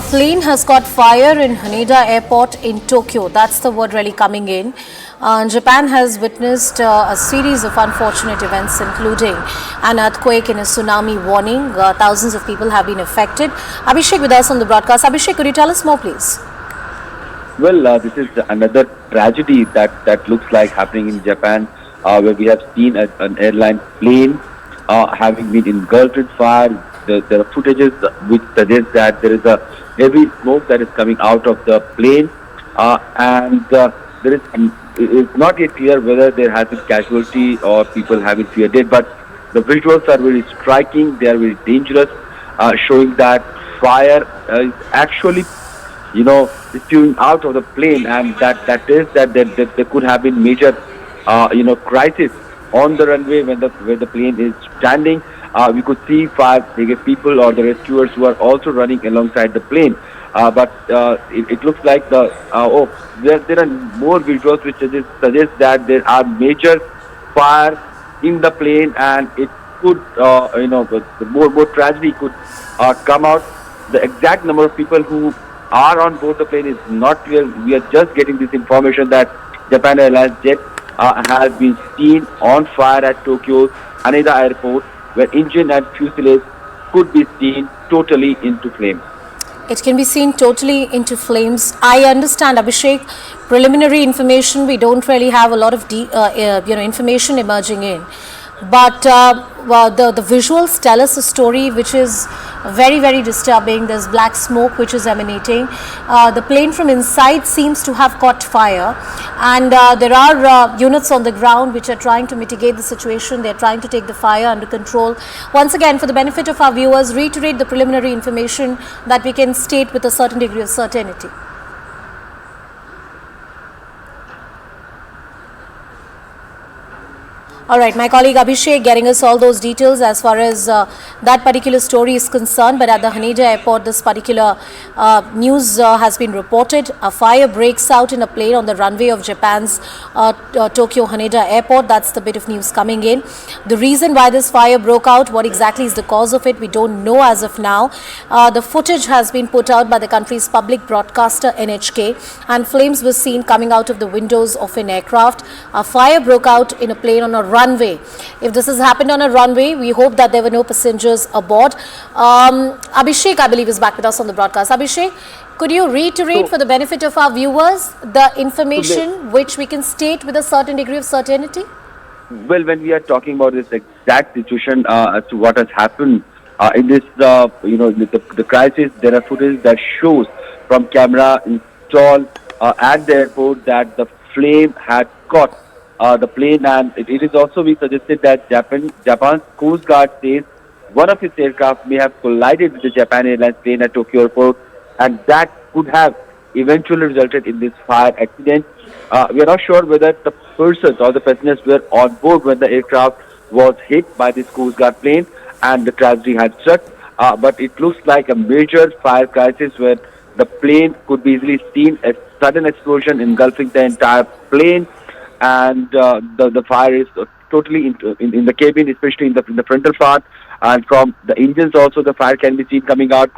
plane has caught fire in Haneda airport in Tokyo. That's the word really coming in. Japan has witnessed a series of unfortunate events, including an earthquake and a tsunami warning. Thousands of people have been affected. Abhishek with us on the broadcast. Abhishek, could you tell us more, please? Well, this is another tragedy that looks like happening in Japan, where we have seen an airline plane having been engulfed in fire. There are footages which suggest that there is a heavy smoke that is coming out of the plane, and it's not yet clear whether there has been casualty or people have been feared dead. But the visuals are very striking. They are very dangerous, showing that fire is actually, spewing out of the plane, and that there could have been major, crisis on the runway where the plane is standing. We could see fire brigade people or the rescuers who are also running alongside the plane. But it looks like there are more visuals which suggest that there are major fire in the plane, and it could, more tragedy could come out. The exact number of people who are on board the plane is not clear. We are just getting this information that Japan Airlines jet has been seen on fire at Tokyo's Haneda airport, where engine and fuselage could be seen totally into flames. It can be seen totally into flames. I understand, Abhishek, preliminary information, we don't really have a lot of information emerging in. But the visuals tell us a story which is very, very disturbing. There's black smoke which is emanating. The plane from inside seems to have caught fire, and there are units on the ground which are trying to mitigate the situation. They're trying to take the fire under control. Once again, for the benefit of our viewers, reiterate the preliminary information that we can state with a certain degree of certainty. All right, my colleague Abhishek getting us all those details as far as that particular story is concerned. But at the Haneda airport, this particular news has been reported. A fire breaks out in a plane on the runway of Japan's Tokyo Haneda airport. That's the bit of news coming in. The reason why this fire broke out, what exactly is the cause of it, we don't know as of now. The footage has been put out by the country's public broadcaster NHK, and flames were seen coming out of the windows of an aircraft. A fire broke out in a plane on a runway. If this has happened on a runway, we hope that there were no passengers aboard. Abhishek, I believe, is back with us on the broadcast. Abhishek, could you reiterate for the benefit of our viewers the information which we can state with a certain degree of certainty? Well, when we are talking about this exact situation as to what has happened in this, the crisis, there are footage that shows from camera installed at the airport that the flame had caught the plane, and it is also been suggested that Japan's Coast Guard says one of its aircraft may have collided with the Japan Airlines plane at Tokyo airport, and that could have eventually resulted in this fire accident. We are not sure whether the persons or the passengers were on board when the aircraft was hit by this Coast Guard plane and the tragedy had struck, but it looks like a major fire crisis where the plane could be easily seen, a sudden explosion engulfing the entire plane, and the fire is totally in the cabin, especially in the frontal part, and from the engines also the fire can be seen coming out.